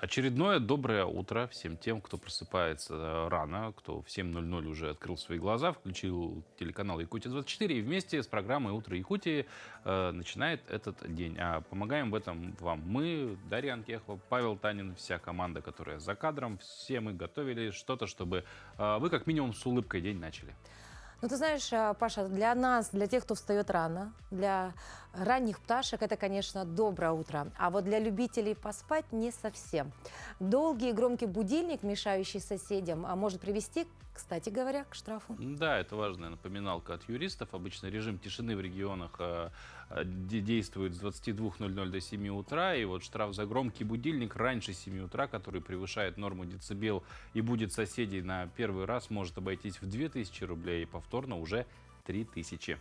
Очередное доброе утро всем тем, кто просыпается рано, кто в 7:00 уже открыл свои глаза, включил телеканал «Якутия-24» и вместе с программой «Утро Якутии» начинает этот день. А помогаем в этом вам мы, Дарья Анкехова, Павел Танин, вся команда, которая за кадром. Все мы готовили что-то, чтобы вы как минимум с улыбкой день начали. Ну, ты знаешь, Паша, для нас, для тех, кто встает рано, для ранних пташек, это, конечно, доброе утро. А вот для любителей поспать не совсем. Долгий и громкий будильник, мешающий соседям, может привести, кстати говоря, к штрафу. Да, это важная напоминалка от юристов. Обычно режим тишины в регионах действует с 22:00 до 7 утра. И вот штраф за громкий будильник раньше 7 утра, который превышает норму децибел и будет соседей на первый раз, может обойтись в 2000 рублей, и повторно уже 3000.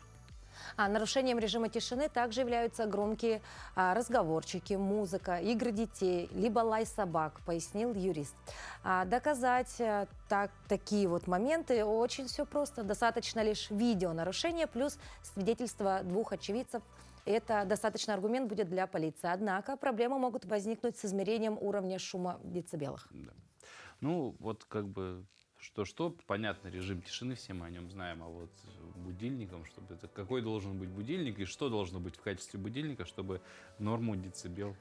А нарушением режима тишины также являются громкие разговорчики, музыка, игры детей, либо лай собак, пояснил юрист. Доказать такие вот моменты очень все просто. Достаточно лишь видеонарушения плюс свидетельство двух очевидцев. Это достаточный аргумент будет для полиции. Однако проблемы могут возникнуть с измерением уровня шума в децибелах. Да. Ну, вот как бы что, понятно, режим тишины, все мы о нем знаем, а вот будильником, чтобы это какой должен быть будильник и что должно быть в качестве будильника, чтобы норму децибел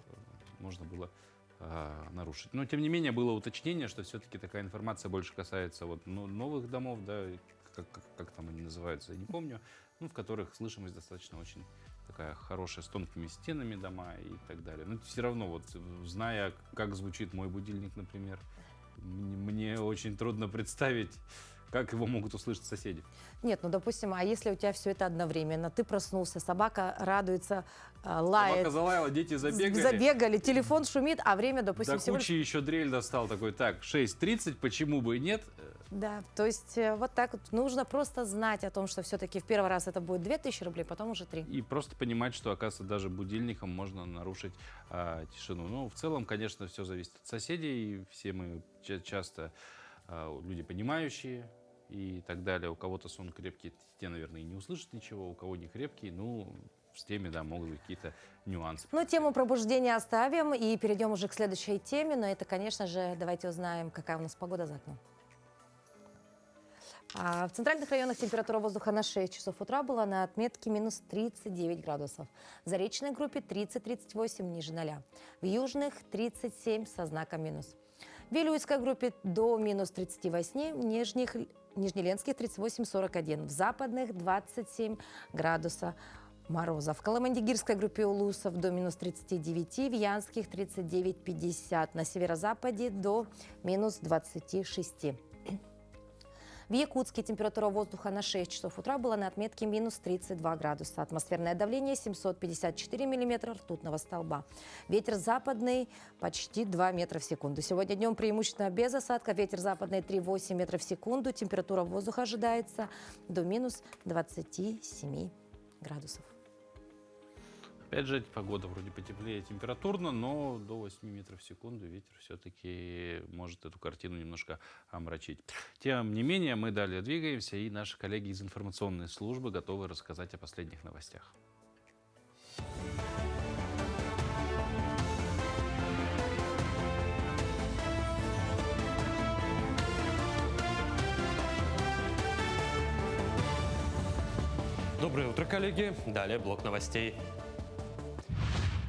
можно было нарушить. Но, тем не менее, было уточнение, что все-таки такая информация больше касается вот, новых домов, да, как там они называются, я не помню, в которых слышимость достаточно очень такая хорошая, с тонкими стенами дома и так далее. Но все равно, вот, зная, как звучит мой будильник, например, мне очень трудно представить, как его могут услышать соседи. Нет, ну, допустим, а если у тебя все это одновременно, ты проснулся, собака радуется, лает. Собака залаяла, дети забегали. Забегали, телефон шумит, а время, допустим, До кучи еще дрель достал такой, так, 6:30, почему бы и нет? Да, то есть вот так вот нужно просто знать о том, что все-таки в первый раз это будет 2000 рублей, потом уже 3. И просто понимать, что, оказывается, даже будильником можно нарушить тишину. Ну, в целом, конечно, все зависит от соседей. Все мы часто люди понимающие и так далее. У кого-то сон крепкий, те, наверное, и не услышат ничего. У кого не крепкий, с теми, да, могут быть какие-то нюансы. Ну, тему пробуждения оставим и перейдем уже к следующей теме. Но это, конечно же, давайте узнаем, какая у нас погода за окном. В центральных районах температура воздуха на 6 часов утра была на отметке минус 39 градусов. В заречной группе 30-38 ниже 0. В южных 37 со знаком минус. В Вилюйской группе до минус 38, в Нижнеленских 38-41, в западных 27 градуса мороза. В Коломандигирской группе Улусов до минус 39, в Янских 39-50, на северо-западе до минус 26. В Якутске температура воздуха на 6 часов утра была на отметке минус 32 градуса. Атмосферное давление 754 миллиметра ртутного столба. Ветер западный почти 2 метра в секунду. Сегодня днем преимущественно без осадков. Ветер западный 3,8 метров в секунду. Температура воздуха ожидается до минус 27 градусов. Опять же, погода вроде потеплее температурно, но до 8 метров в секунду ветер все-таки может эту картину немножко омрачить. Тем не менее, мы далее двигаемся, и наши коллеги из информационной службы готовы рассказать о последних новостях. Доброе утро, коллеги. Далее блок новостей.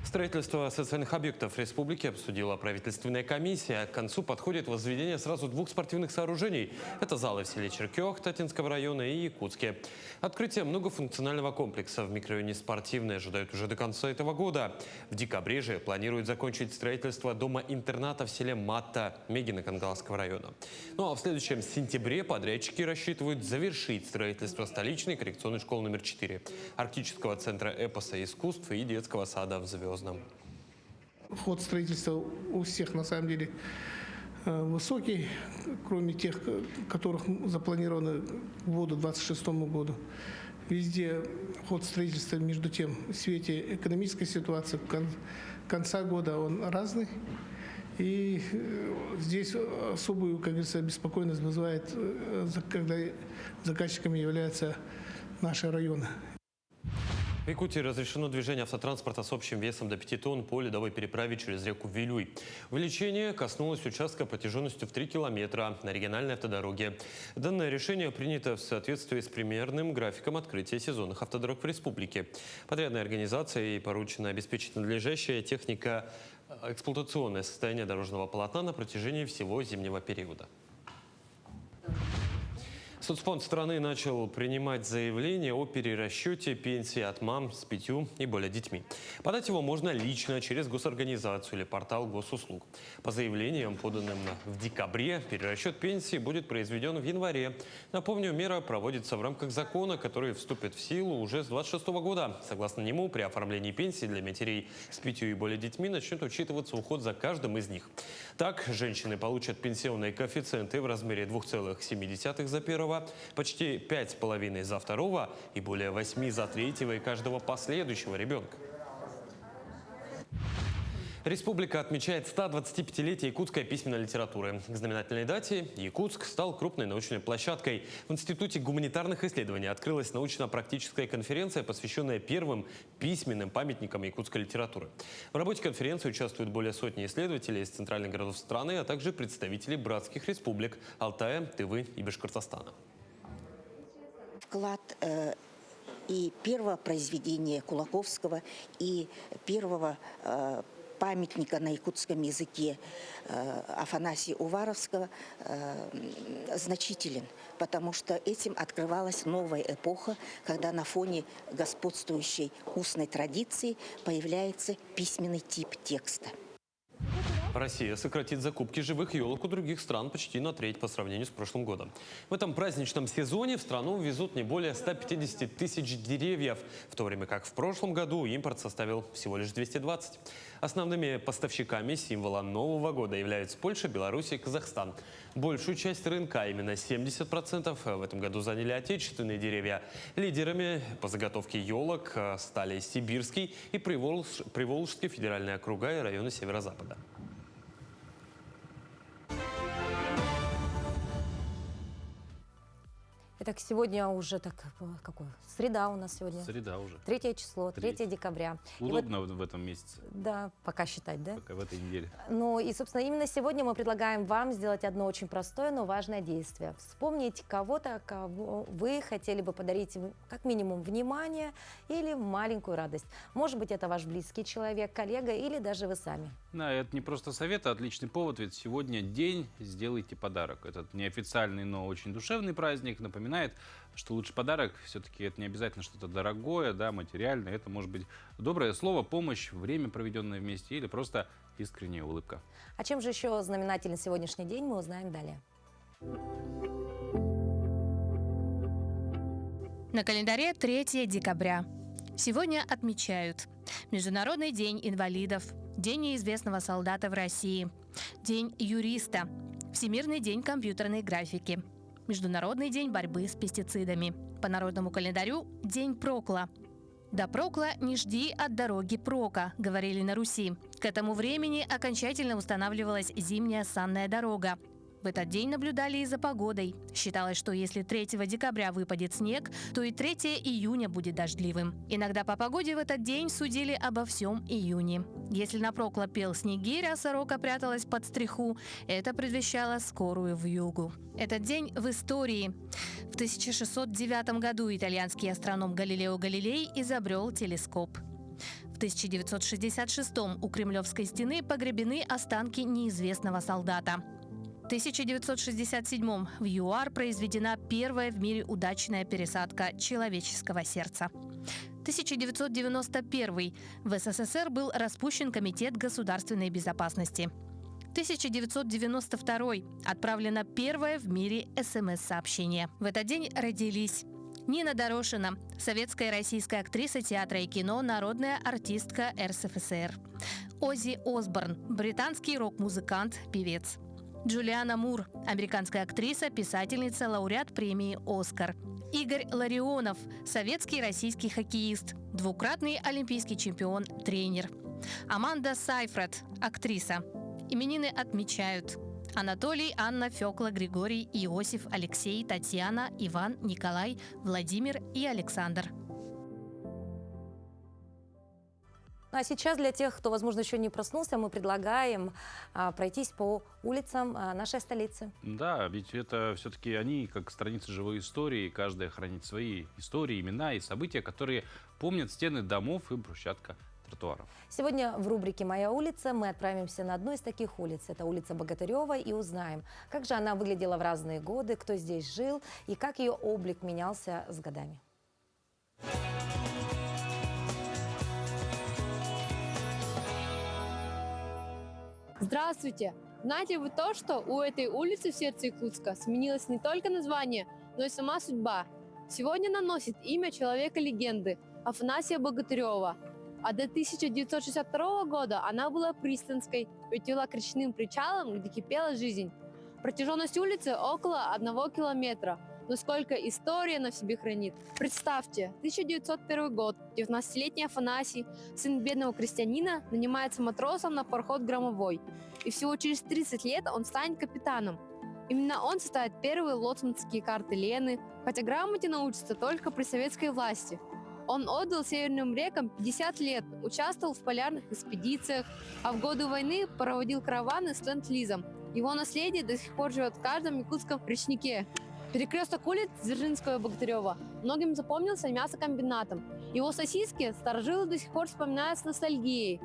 Строительство социальных объектов республики обсудила правительственная комиссия. К концу подходит возведение сразу 2 спортивных сооружений. Это залы в селе Черкёх Татинского района и Якутске. Открытие многофункционального комплекса в микрорайоне Спортивный ожидают уже до конца этого года. В декабре же планируют закончить строительство дома-интерната в селе Матта Мегино-Кангалского района. Ну а в следующем сентябре подрядчики рассчитывают завершить строительство столичной коррекционной школы номер 4, арктического центра эпоса и искусств и детского сада в Звездном. Ход строительства у всех на самом деле высокий, кроме тех, которых запланировано к году 2026 году. Везде ход строительства, между тем, в свете экономической ситуации конца года он разный. И здесь особую, как говорится, беспокойность вызывает, когда заказчиками являются наши районы. В Якутии разрешено движение автотранспорта с общим весом до 5 тонн по ледовой переправе через реку Вилюй. Увеличение коснулось участка протяженностью в 3 километра на региональной автодороге. Данное решение принято в соответствии с примерным графиком открытия сезонных автодорог в республике. Подрядной организацией поручено обеспечить надлежащее технико-эксплуатационное состояние дорожного полотна на протяжении всего зимнего периода. Соцфонд страны начал принимать заявления о перерасчете пенсии от мам с 5 и более детьми. Подать его можно лично через госорганизацию или портал госуслуг. По заявлениям, поданным в декабре, перерасчет пенсии будет произведен в январе. Напомню, мера проводится в рамках закона, который вступит в силу уже с 2026 года. Согласно нему, при оформлении пенсии для матерей с 5 и более детьми начнет учитываться уход за каждым из них. Так, женщины получат пенсионные коэффициенты в размере 2,7 за первого, почти 5,5 за второго и более 8 за третьего и каждого последующего ребенка. Республика отмечает 125-летие якутской письменной литературы. К знаменательной дате Якутск стал крупной научной площадкой. В Институте гуманитарных исследований открылась научно-практическая конференция, посвященная первым письменным памятникам якутской литературы. В работе конференции участвуют более сотни исследователей из центральных городов страны, а также представители братских республик Алтая, Тывы и Башкортостана. Вклад и первого произведения Кулаковского, и первого памятника на якутском языке Афанасия Уваровского значителен, потому что этим открывалась новая эпоха, когда на фоне господствующей устной традиции появляется письменный тип текста. Россия сократит закупки живых елок у других стран почти на треть по сравнению с прошлым годом. В этом праздничном сезоне в страну везут не более 150 тысяч деревьев, в то время как в прошлом году импорт составил всего лишь 220. Основными поставщиками символа Нового года являются Польша, Беларусь и Казахстан. Большую часть рынка, именно 70%, в этом году заняли отечественные деревья. Лидерами по заготовке елок стали Сибирский и Приволжский федеральные округа и районы Северо-Запада. Итак, сегодня уже среда у нас сегодня. Среда уже. 3 число, 3 декабря. Удобно в этом месяце, Да, пока считать, да? пока в этой неделе. Ну и, собственно, именно сегодня мы предлагаем вам сделать одно очень простое, но важное действие. Вспомнить кого-то, кого вы хотели бы подарить как минимум внимание или маленькую радость. Может быть, это ваш близкий человек, коллега или даже вы сами. Да, это не просто совет, а отличный повод, ведь сегодня день «Сделайте подарок». Этот неофициальный, но очень душевный праздник напоминает, что лучший подарок все-таки это не обязательно что-то дорогое, да, материальное. Это может быть доброе слово, помощь, время, проведенное вместе, или просто искренняя улыбка. А чем же еще знаменателен сегодняшний день, мы узнаем далее. На календаре 3 декабря. Сегодня отмечают Международный день инвалидов, День неизвестного солдата в России, День юриста, Всемирный день компьютерной графики, Международный день борьбы с пестицидами. По народному календарю – День Прокла. «До Прокла не жди от дороги прока», говорили на Руси. К этому времени окончательно устанавливалась зимняя санная дорога. В этот день наблюдали и за погодой. Считалось, что если 3 декабря выпадет снег, то и 3 июня будет дождливым. Иногда по погоде в этот день судили обо всем июне. Если на Прокла пел снегирь, а сорока пряталась под стриху, это предвещало скорую вьюгу. Этот день в истории. В 1609 году итальянский астроном Галилео Галилей изобрел телескоп. В 1966 у Кремлевской стены погребены останки неизвестного солдата. В 1967 в ЮАР произведена первая в мире удачная пересадка человеческого сердца. 1991 в СССР был распущен Комитет государственной безопасности. 1992 отправлено первое в мире СМС-сообщение. В этот день родились Нина Дорошина, советская и российская актриса театра и кино, народная артистка РСФСР. Оззи Осборн, британский рок-музыкант, певец. Джулиана Мур, американская актриса, писательница, лауреат премии «Оскар». Игорь Ларионов, советский и российский хоккеист, двукратный олимпийский чемпион, тренер. Аманда Сайфред, актриса. Именины отмечают Анатолий, Анна, Фёкла, Григорий, Иосиф, Алексей, Татьяна, Иван, Николай, Владимир и Александр. Ну, а сейчас для тех, кто, возможно, еще не проснулся, мы предлагаем пройтись по улицам нашей столицы. Да, ведь это все-таки они, как страницы живой истории, каждая хранит свои истории, имена и события, которые помнят стены домов и брусчатка тротуаров. Сегодня в рубрике «Моя улица» мы отправимся на одну из таких улиц. Это улица Богатырева, и узнаем, как же она выглядела в разные годы, кто здесь жил и как ее облик менялся с годами. Здравствуйте! Знаете вы то, что у этой улицы в сердце Якутска сменилось не только название, но и сама судьба? Сегодня она носит имя человека-легенды Афанасия Богатырева. А до 1962 года она была пристанской, ведь вела к речным причалам, где кипела жизнь. Протяженность улицы около 1 километра. Но сколько истории она в себе хранит. Представьте, 1901 год, 19-летний Афанасий, сын бедного крестьянина, нанимается матросом на пароход «Громовой». И всего через 30 лет он станет капитаном. Именно он составит первые лоцманские карты Лены, хотя грамоте научится только при советской власти. Он отдал северным рекам 50 лет, участвовал в полярных экспедициях, а в годы войны проводил караваны с ленд-лизом. Его наследие до сих пор живет в каждом якутском речнике. Перекресток улиц Дзержинского и Богатырева многим запомнился мясокомбинатом. Его сосиски старожилы до сих пор вспоминают с ностальгией.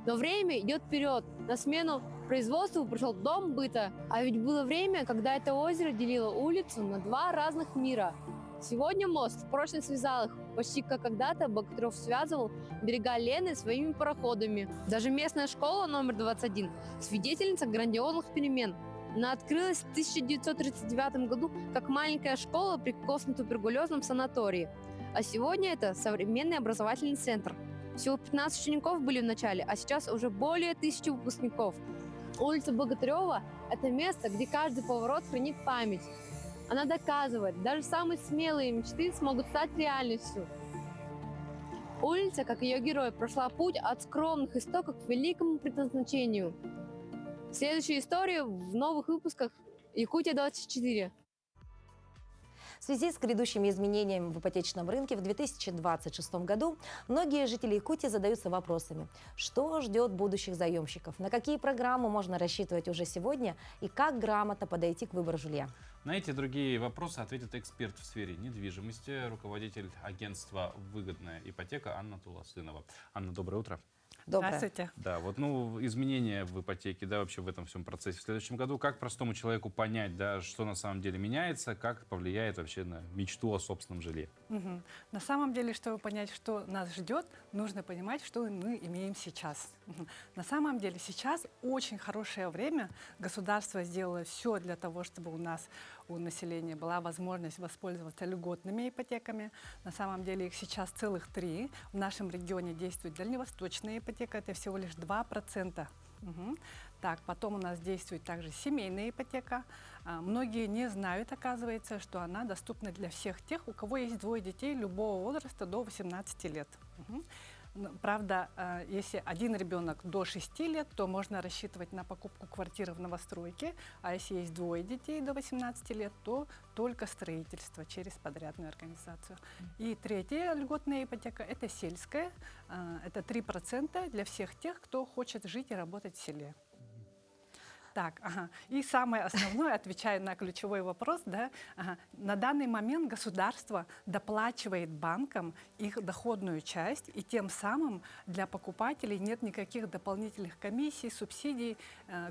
Но время идет вперед. На смену производству пришел дом быта. А ведь было время, когда это озеро делило улицу на 2 разных мира. Сегодня мост прочно связал их, почти как когда-то Богатырев связывал берега Лены своими пароходами. Даже местная школа номер 21 – свидетельница грандиозных перемен. Она открылась в 1939 году как маленькая школа при костно-туберкулезном санатории. А сегодня это современный образовательный центр. Всего 15 учеников были в начале, а сейчас уже более 1000 выпускников. Улица Богатырева – это место, где каждый поворот хранит память. Она доказывает, даже самые смелые мечты смогут стать реальностью. Улица, как ее герой, прошла путь от скромных истоков к великому предназначению. Следующая история в новых выпусках «Якутия-24». В связи с грядущими изменениями в ипотечном рынке в 2026 году многие жители Якутии задаются вопросами, что ждет будущих заемщиков, на какие программы можно рассчитывать уже сегодня и как грамотно подойти к выбору жилья. На эти и другие вопросы ответит эксперт в сфере недвижимости, руководитель агентства «Выгодная ипотека» Анна Туласынова. Анна, доброе утро. Доброе. Здравствуйте. Да, вот изменения в ипотеке, да, вообще в этом всем процессе в следующем году. Как простому человеку понять, да, что на самом деле меняется, как повлияет вообще на мечту о собственном жилье? Мгм. На самом деле, чтобы понять, что нас ждет, нужно понимать, что мы имеем сейчас. На самом деле сейчас очень хорошее время. Государство сделало все для того, чтобы у населения была возможность воспользоваться льготными ипотеками. На самом деле их сейчас целых 3. В нашем регионе действует дальневосточная ипотека, это всего лишь 2%. Мгм. Так, потом у нас действует также семейная ипотека. Многие не знают, оказывается, что она доступна для всех тех, у кого есть 2 детей любого возраста до 18 лет. Мгм. Правда, если один ребенок до 6 лет, то можно рассчитывать на покупку квартиры в новостройке, а если есть 2 детей до 18 лет, то только строительство через подрядную организацию. И третья льготная ипотека – это сельская, это 3% для всех тех, кто хочет жить и работать в селе. Так, и самое основное, отвечая на ключевой вопрос, да, на данный момент государство доплачивает банкам их доходную часть, и тем самым для покупателей нет никаких дополнительных комиссий, субсидий,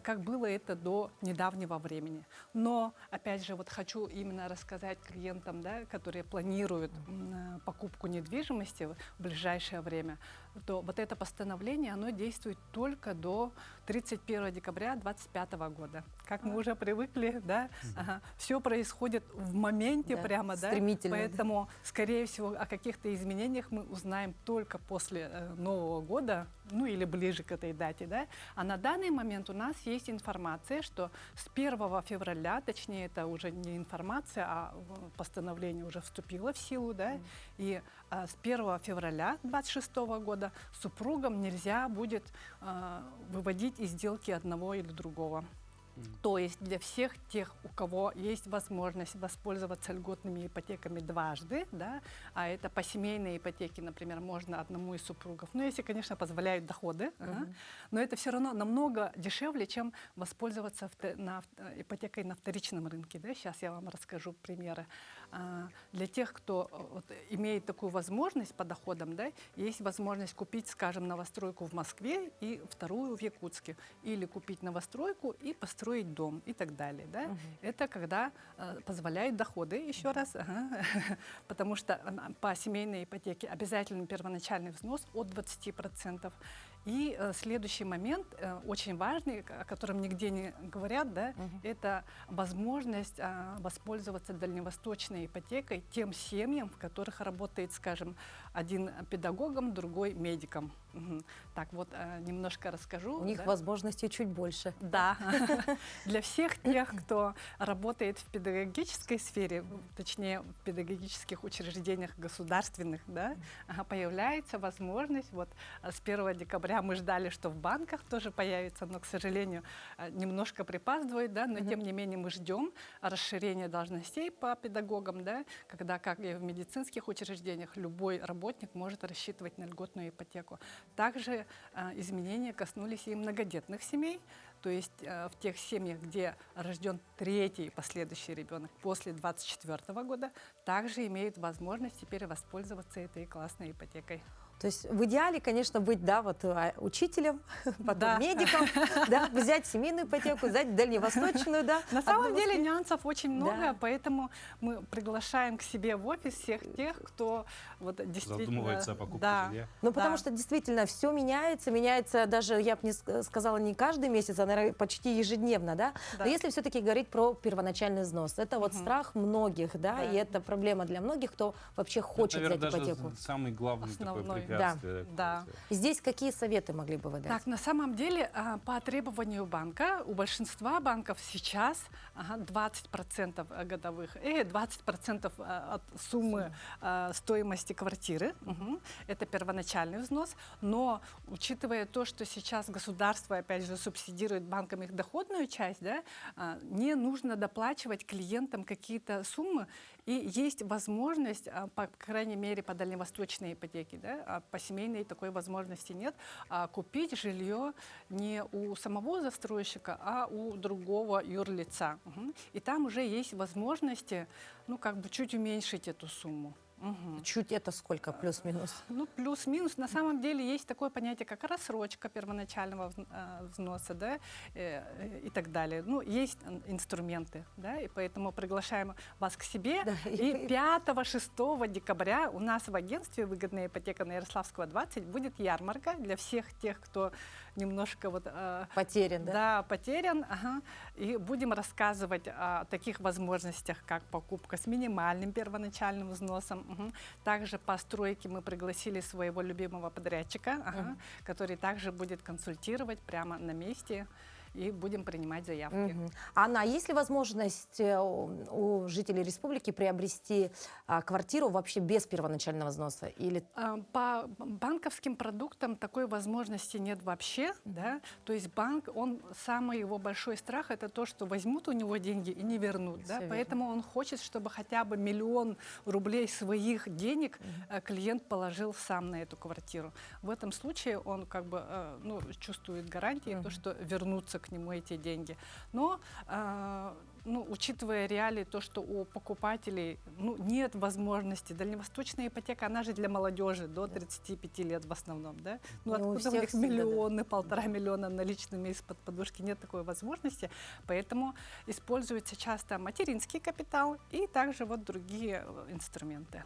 как было это до недавнего времени. Но, опять же, вот хочу именно рассказать клиентам, да, которые планируют покупку недвижимости в ближайшее время, то вот это постановление, оно действует только до 31 декабря 2025 года. Как мы уже привыкли, да, все происходит в моменте, Да, прямо, да, стремительно. поэтому, скорее всего, о каких-то изменениях мы узнаем только после Нового года, ну или ближе к этой дате, да. А на данный момент у нас есть информация, что с 1 февраля, точнее, это уже не информация, а постановление уже вступило в силу, да, и с 1 февраля 2026 года супругам нельзя будет выводить из сделки одного или другого. То есть для всех тех, у кого есть возможность воспользоваться льготными ипотеками дважды, да, а это по семейной ипотеке, например, можно одному из супругов, ну, если, конечно, позволяют доходы, но это все равно намного дешевле, чем воспользоваться ипотекой на вторичном рынке. Да? Сейчас я вам расскажу примеры. Для тех, кто вот, имеет такую возможность по доходам, да, есть возможность купить, скажем, новостройку в Москве и вторую в Якутске, или купить новостройку и построить дом и так далее. Да? Это когда позволяют доходы, еще раз, потому что по семейной ипотеке обязательно первоначальный взнос от 20%. И следующий момент, очень важный, о котором нигде не говорят, да, это возможность воспользоваться дальневосточной ипотекой тем семьям, в которых работает, скажем, один педагогом, другой медиком. Так вот, немножко расскажу. У них возможностей чуть больше. Да. Для всех тех, кто работает в педагогической сфере, точнее, в педагогических учреждениях государственных, да, появляется возможность, вот с 1 декабря мы ждали, что в банках тоже появится, но, к сожалению, немножко припаздывает, да, но тем не менее мы ждем расширения должностей по педагогам, да, когда, как и в медицинских учреждениях, любой работник может рассчитывать на льготную ипотеку. Также изменения коснулись и многодетных семей, то есть в тех семьях, где рожден третий последующий ребенок после 2024 года, также имеют возможность теперь воспользоваться этой классной ипотекой. То есть в идеале, конечно, быть, да, вот учителем, потом медиком, да, взять семейную ипотеку, взять дальневосточную, да. На самом деле нюансов очень много, поэтому мы приглашаем к себе в офис всех тех, кто вот действительно задумывается о покупке жилья. Ну, потому что действительно все меняется даже, я бы не сказала, не каждый месяц, а, наверное, почти ежедневно, да. Но если все-таки говорить про первоначальный взнос, это вот страх многих, да, и это проблема для многих, кто вообще хочет взять ипотеку. Даже самый главный такой препятствие. Да. Здесь какие советы могли бы вы дать? Так, на самом деле, по требованию банка, у большинства банков сейчас 20% годовых, 20% от суммы стоимости квартиры. Это первоначальный взнос. Но, учитывая то, что сейчас государство, опять же, субсидирует банкам их доходную часть, да, не нужно доплачивать клиентам какие-то суммы. И есть возможность, по крайней мере, по дальневосточной ипотеке, да, по семейной такой возможности нет, купить жилье не у самого застройщика, а у другого юрлица. И там уже есть возможности, ну, как бы чуть уменьшить эту сумму. Чуть это сколько, плюс-минус? Ну, плюс-минус. На самом деле есть такое понятие, как рассрочка первоначального взноса, да, и так далее. Ну, есть инструменты, да, и поэтому приглашаем вас к себе. Да. И 5-6 декабря у нас в агентстве «Выгодная ипотека» на Ярославского, 20 будет ярмарка для всех тех, кто немножко вот... потерян, да? Да, потерян. И будем рассказывать о таких возможностях, как покупка с минимальным первоначальным взносом. Также по стройке мы пригласили своего любимого подрядчика, который также будет консультировать прямо на месте. И будем принимать заявки. Анна, а есть ли возможность у жителей республики приобрести квартиру вообще без первоначального взноса? Или... По банковским продуктам такой возможности нет вообще. Да? То есть банк, самый его большой страх — это то, что возьмут у него деньги и не вернут. Да? Поэтому он хочет, чтобы хотя бы 1 000 000 рублей своих денег клиент положил сам на эту квартиру. В этом случае он как бы чувствует гарантии, то, что вернутся к нему эти деньги. Но, учитывая реалии, то, что у покупателей нет возможности, дальневосточная ипотека, она же для молодежи до 35 лет в основном, да? Откуда у них миллионы, 1,5 миллиона наличными из-под подушки, нет такой возможности, поэтому используется часто материнский капитал и также вот другие инструменты.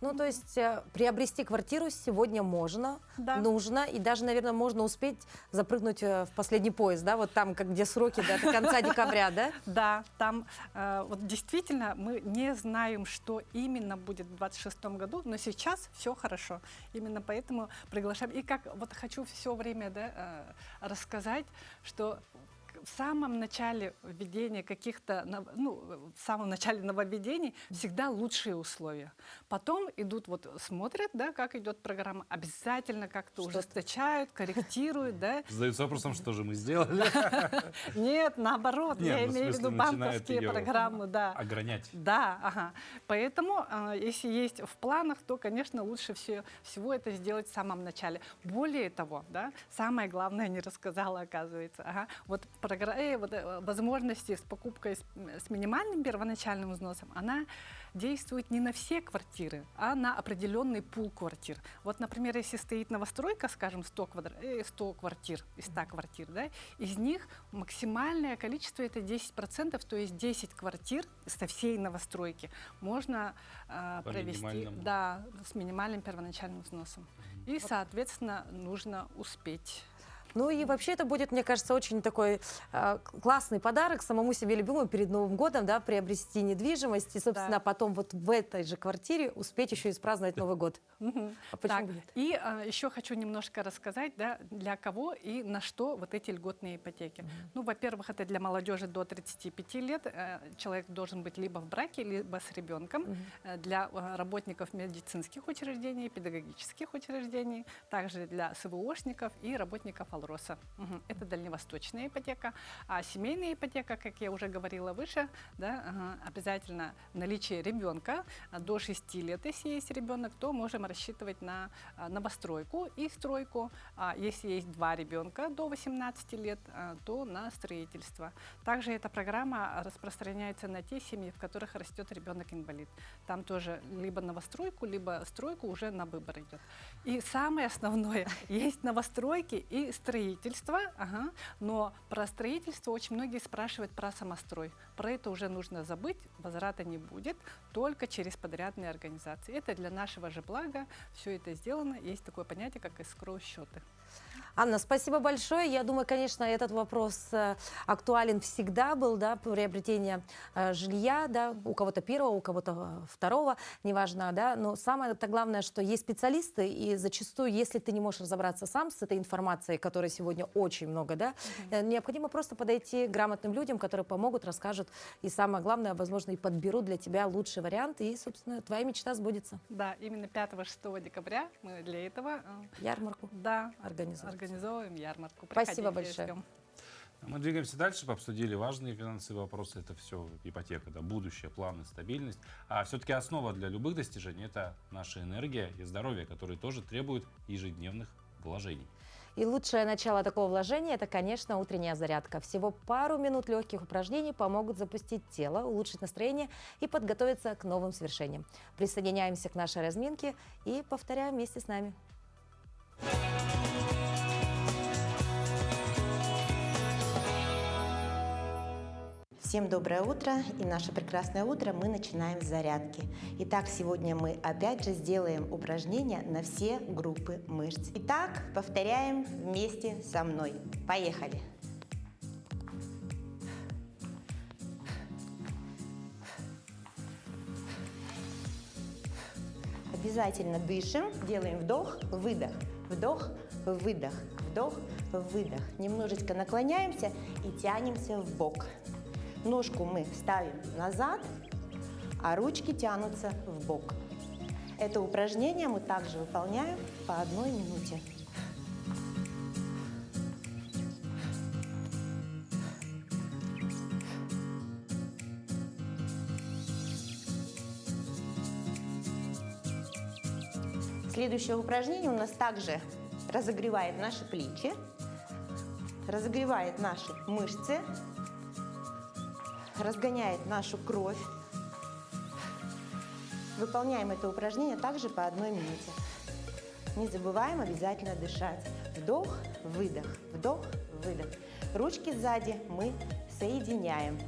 Ну, то есть приобрести квартиру сегодня можно, нужно, и даже, наверное, можно успеть запрыгнуть в последний поезд, да, вот там, где сроки до конца декабря, да? Да, там вот действительно мы не знаем, что именно будет в 2026 году, но сейчас все хорошо. Именно поэтому приглашаем. И как вот хочу все время рассказать, что в самом начале введения каких-то, в самом начале нововведений всегда лучшие условия. Потом идут, вот смотрят, да, как идет программа, обязательно как-то ужесточают, корректируют, да. Задаются вопросом, что же мы сделали. Нет, наоборот, я имею в виду банковские программы, да. Огранять. Да, ага. Поэтому, если есть в планах, то, конечно, лучше всего это сделать в самом начале. Более того, да, самое главное не рассказала, оказывается. Ага. Вот возможности с покупкой с минимальным первоначальным взносом, она действует не на все квартиры, а на определенный пул квартир. Вот, например, если стоит новостройка, скажем, 100 квартир, из 100 квартир, да, из них максимальное количество это 10%, то есть 10 квартир со всей новостройки можно провести с минимальным первоначальным взносом. И, соответственно, нужно успеть. Ну и вообще это будет, мне кажется, очень такой классный подарок самому себе любимому перед Новым годом, да, приобрести недвижимость и, собственно, потом вот в этой же квартире успеть еще и спраздновать Новый год. А почему бы нет? И еще хочу немножко рассказать, да, для кого и на что вот эти льготные ипотеки. Ну, во-первых, это для молодежи до 35 лет. Человек должен быть либо в браке, либо с ребенком. Для работников медицинских учреждений, педагогических учреждений, также для СВОшников и работников Алроса. Это дальневосточная ипотека. А семейная ипотека, как я уже говорила выше, да, обязательно наличие ребенка до 6 лет, если есть ребенок, то можем рассчитывать на новостройку и стройку. А если есть 2 ребенка до 18 лет, то на строительство. Также эта программа распространяется на те семьи, в которых растет ребенок-инвалид. Там тоже либо новостройку, либо стройку уже на выбор идет. И самое основное, есть новостройки и строительство, но про строительство очень многие спрашивают про самострой. Про это уже нужно забыть, возврата не будет, только через подрядные организации. Это для нашего же блага, все это сделано, есть такое понятие, как эскроу-счеты. Анна, спасибо большое. Я думаю, конечно, этот вопрос актуален всегда был, да, приобретение жилья, да, у кого-то первого, у кого-то второго, неважно, да, но самое главное, что есть специалисты, и зачастую, если ты не можешь разобраться сам с этой информацией, которой сегодня очень много, да, необходимо просто подойти к грамотным людям, которые помогут, расскажут, и самое главное, возможно, и подберут для тебя лучший вариант, и, собственно, твоя мечта сбудется. Да, именно 5-6 декабря мы для этого ярмарку организовываем ярмарку. Спасибо большое. Ждем. Мы двигаемся дальше, обсудили важные финансовые вопросы. Это все ипотека, да, будущее, планы, стабильность. А все-таки основа для любых достижений – это наша энергия и здоровье, которые тоже требуют ежедневных вложений. И лучшее начало такого вложения – это, конечно, утренняя зарядка. Всего пару минут легких упражнений помогут запустить тело, улучшить настроение и подготовиться к новым свершениям. Присоединяемся к нашей разминке и повторяем вместе с нами. Всем доброе утро, и наше прекрасное утро мы начинаем с зарядки. Итак, сегодня мы опять же сделаем упражнения на все группы мышц. Итак, повторяем вместе со мной. Поехали! Обязательно дышим, делаем вдох, выдох, вдох, выдох, вдох, выдох. Немножечко наклоняемся и тянемся в бок. Ножку мы ставим назад, а ручки тянутся в бок. Это упражнение мы также выполняем по 1 минуте. Следующее упражнение у нас также разогревает наши плечи, разогревает наши мышцы, разгоняет нашу кровь. Выполняем это упражнение также по 1 минуте. Не забываем обязательно дышать. Вдох, выдох, вдох, выдох. Ручки сзади мы соединяем.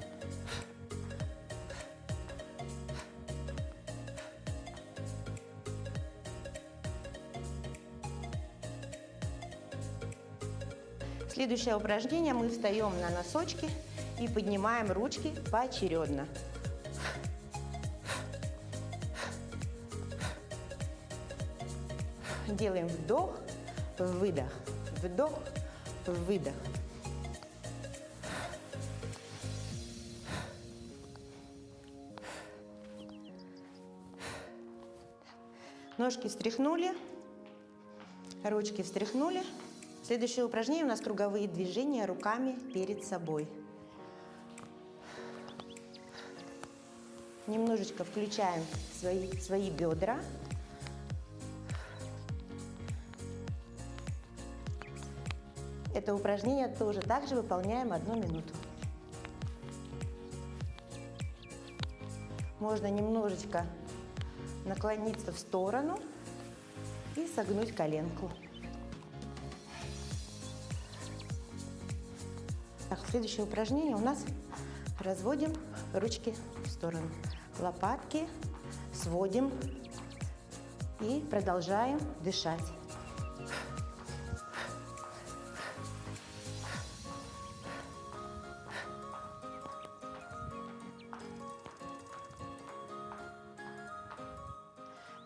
Следующее упражнение. Мы встаем на носочки и поднимаем ручки поочередно. Делаем вдох, выдох, вдох, выдох. Ножки встряхнули, ручки встряхнули. Следующее упражнение у нас круговые движения руками перед собой. Немножечко включаем свои бедра. Это упражнение тоже также выполняем 1 минуту. Можно немножечко наклониться в сторону и согнуть коленку. Так, следующее упражнение у нас разводим ручки в сторону. Лопатки сводим и продолжаем дышать.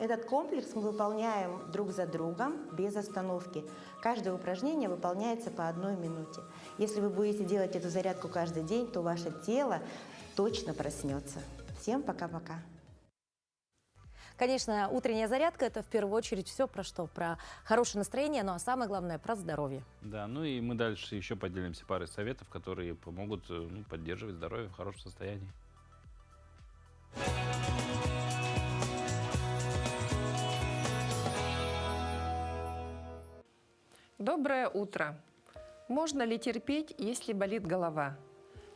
Этот комплекс мы выполняем друг за другом без остановки. Каждое упражнение выполняется по 1 минуте. Если вы будете делать эту зарядку каждый день, то ваше тело точно проснется. Всем пока-пока. Конечно, утренняя зарядка – это в первую очередь все про что? Про хорошее настроение, ну а самое главное – про здоровье. Да, ну и мы дальше еще поделимся парой советов, которые помогут поддерживать здоровье в хорошем состоянии. Доброе утро! Можно ли терпеть, если болит голова?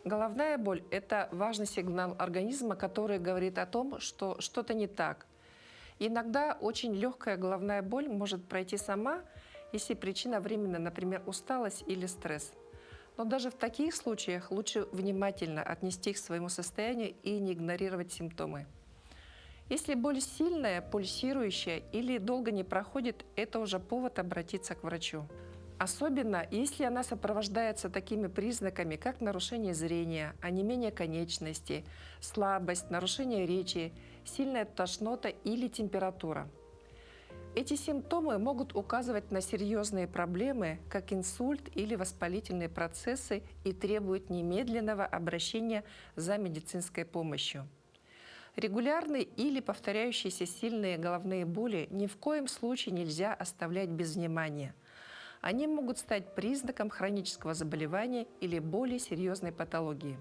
Головная боль – это важный сигнал организма, который говорит о том, что что-то не так. Иногда очень легкая головная боль может пройти сама, если причина временная, например, усталость или стресс. Но даже в таких случаях лучше внимательно отнестись к своему состоянию и не игнорировать симптомы. Если боль сильная, пульсирующая или долго не проходит, это уже повод обратиться к врачу. Особенно, если она сопровождается такими признаками, как нарушение зрения, онемение конечностей, слабость, нарушение речи, сильная тошнота или температура. Эти симптомы могут указывать на серьезные проблемы, как инсульт или воспалительные процессы, и требуют немедленного обращения за медицинской помощью. Регулярные или повторяющиеся сильные головные боли ни в коем случае нельзя оставлять без внимания. Они могут стать признаком хронического заболевания или более серьезной патологии.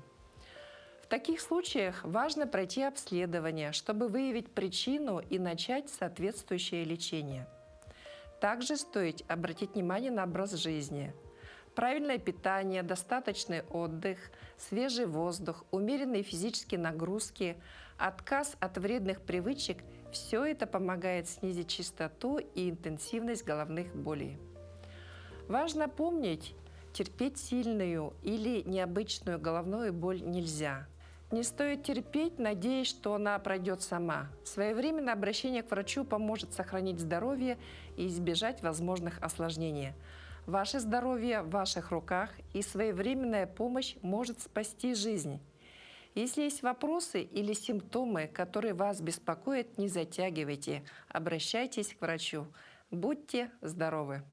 В таких случаях важно пройти обследование, чтобы выявить причину и начать соответствующее лечение. Также стоит обратить внимание на образ жизни. Правильное питание, достаточный отдых, свежий воздух, умеренные физические нагрузки, отказ от вредных привычек – все это помогает снизить частоту и интенсивность головных болей. Важно помнить, терпеть сильную или необычную головную боль нельзя. Не стоит терпеть, надеясь, что она пройдет сама. Своевременное обращение к врачу поможет сохранить здоровье и избежать возможных осложнений. Ваше здоровье в ваших руках, и своевременная помощь может спасти жизнь. Если есть вопросы или симптомы, которые вас беспокоят, не затягивайте. Обращайтесь к врачу. Будьте здоровы!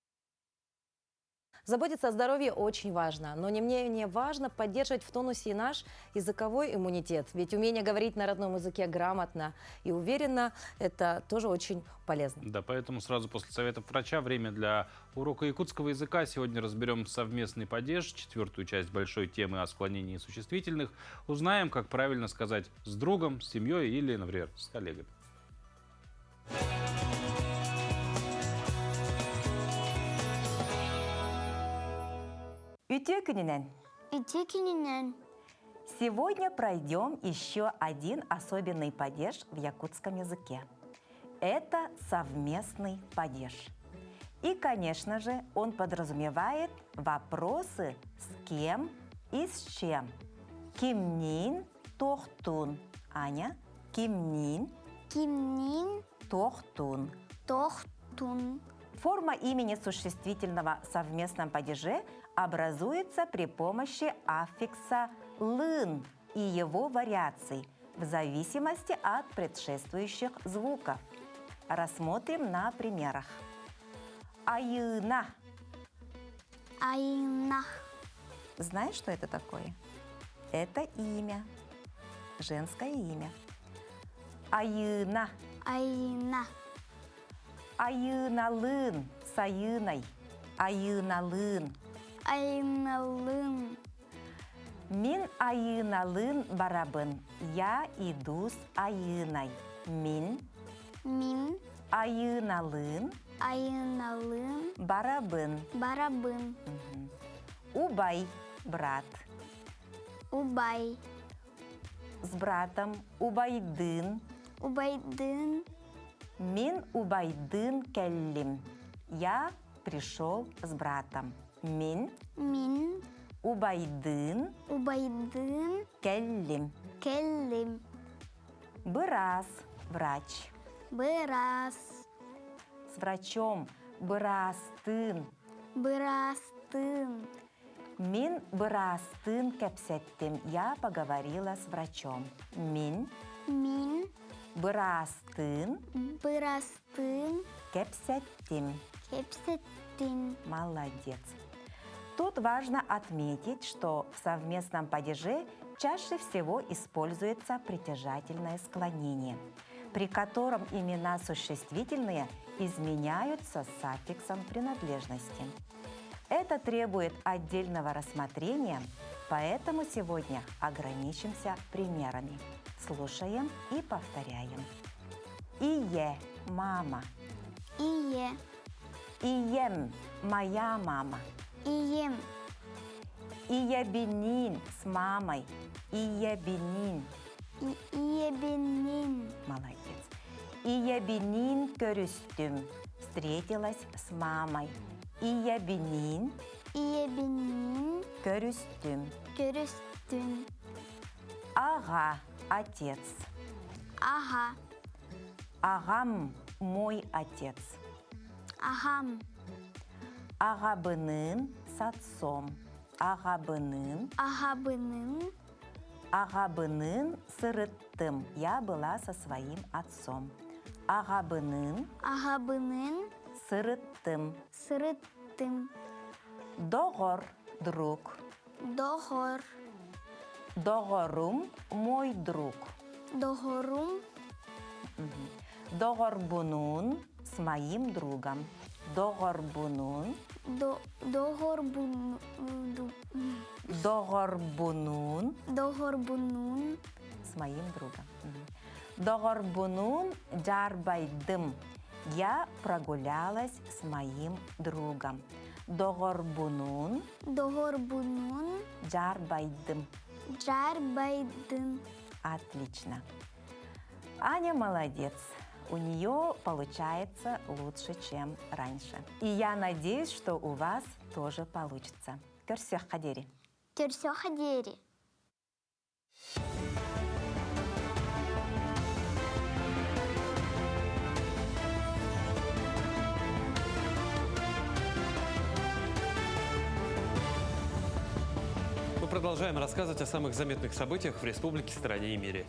Заботиться о здоровье очень важно, но не менее важно поддерживать в тонусе и наш языковой иммунитет. Ведь умение говорить на родном языке грамотно и уверенно – это тоже очень полезно. Да, поэтому сразу после советов врача время для урока якутского языка. Сегодня разберем совместный падеж, 4-ю часть большой темы о склонении существительных. Узнаем, как правильно сказать «с другом», «с семьей» или, например, «с коллегами». Үтө күнінен. Сегодня пройдем еще один особенный падеж в якутском языке. Это совместный падеж. И, конечно же, он подразумевает вопросы с кем и с чем. Кимнин тохтун. Аня, кимнин тохтун. Форма имени существительного в совместном падеже образуется при помощи аффикса «лын» и его вариаций в зависимости от предшествующих звуков. Рассмотрим на примерах. Айына. Знаешь, что это такое? Это имя, женское имя. Айына. Айыналын, сайынай. Айыналын. Айналым. Мин айыналын барабын. Я иду с айынай. Мин Мин. айыналын Айналым. барабын. Барабын. Убай, брат. Убай. С братом убайдын. Убайдын. Мин убайдын келлим. Я пришел с братом. Мин Мин. убайдын Убайдын. келлим. Келлим. Бырас, врач. Бырас. С врачом бырастын. Бырастын. Мин бырастын кепсеттим. Я поговорила с врачом. Мин Мин. бырастын Бырастын. кепсеттим. Кепсеттин. Молодец. Тут важно отметить, что в совместном падеже чаще всего используется притяжательное склонение, при котором имена существительные изменяются с аффиксом принадлежности. Это требует отдельного рассмотрения, поэтому сегодня ограничимся примерами. Слушаем и повторяем. Ие – мама. Ие. Ием – моя мама. Ием. Иебенин с мамой. Иебенин. Иебенин. Молодец. Иебенин көрістім. Встретилась с мамой. Иебенин Иебенин. көрістім. Көрістін. Ага, отец. Ага. Агам – мой отец. Агам. Агабының с отцом. Агабының. Агабының. Агабының сырыттым. Я была со своим отцом. Агабының Агабының. сырыттым. Сырыттым. Доғор – друг. Доғор. Доғорум – мой друг. Доғорум. Доғорбунун с моим другом. Доғорбунун. Доғорбунун. Доғорбунун Доғорбунун. с моим другом. Доғорбунун жарбайдым. Я прогулялась с моим другом. Доғорбунун Доғорбунун. жарбайдым. Жарбайдын. Отлично. Аня молодец. У нее получается лучше, чем раньше. И я надеюсь, что у вас тоже получится. Көрсек қадери. Көрсек қадери. Мы продолжаем рассказывать о самых заметных событиях в республике, стране и мире.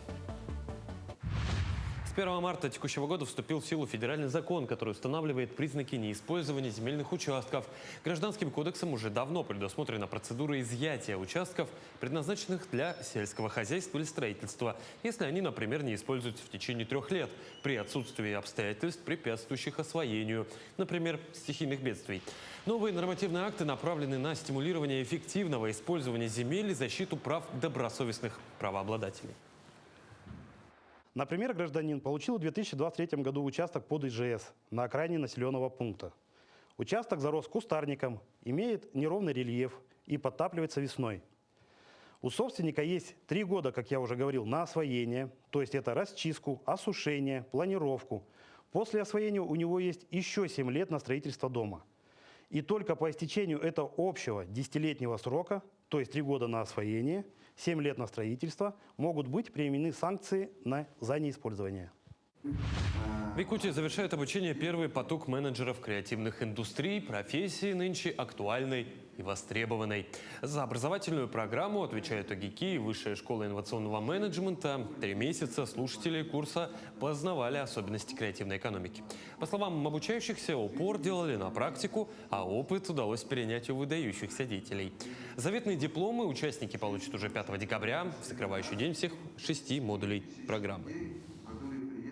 С 1 марта текущего года вступил в силу федеральный закон, который устанавливает признаки неиспользования земельных участков. Гражданским кодексом уже давно предусмотрена процедура изъятия участков, предназначенных для сельского хозяйства или строительства, если они, например, не используются в течение 3 лет при отсутствии обстоятельств, препятствующих освоению, например, стихийных бедствий. Новые нормативные акты направлены на стимулирование эффективного использования земель и защиту прав добросовестных правообладателей. Например, гражданин получил в 2023 году участок под ИЖС на окраине населенного пункта. Участок зарос кустарником, имеет неровный рельеф и подтапливается весной. У собственника есть 3 года, как я уже говорил, на освоение, то есть это расчистку, осушение, планировку. После освоения у него есть еще 7 лет на строительство дома. И только по истечению этого общего 10-летнего срока, то есть 3 года на освоение, 7 лет на строительство, могут быть применены санкции за неиспользование. В Якутии завершает обучение первый поток менеджеров креативных индустрий, профессии нынче актуальной и востребованной. За образовательную программу отвечают ОГИКИ и Высшая школа инновационного менеджмента. 3 месяца слушатели курса познавали особенности креативной экономики. По словам обучающихся, упор делали на практику, а опыт удалось перенять у выдающихся деятелей. Заветные дипломы участники получат уже 5 декабря, в закрывающий день всех 6 модулей программы.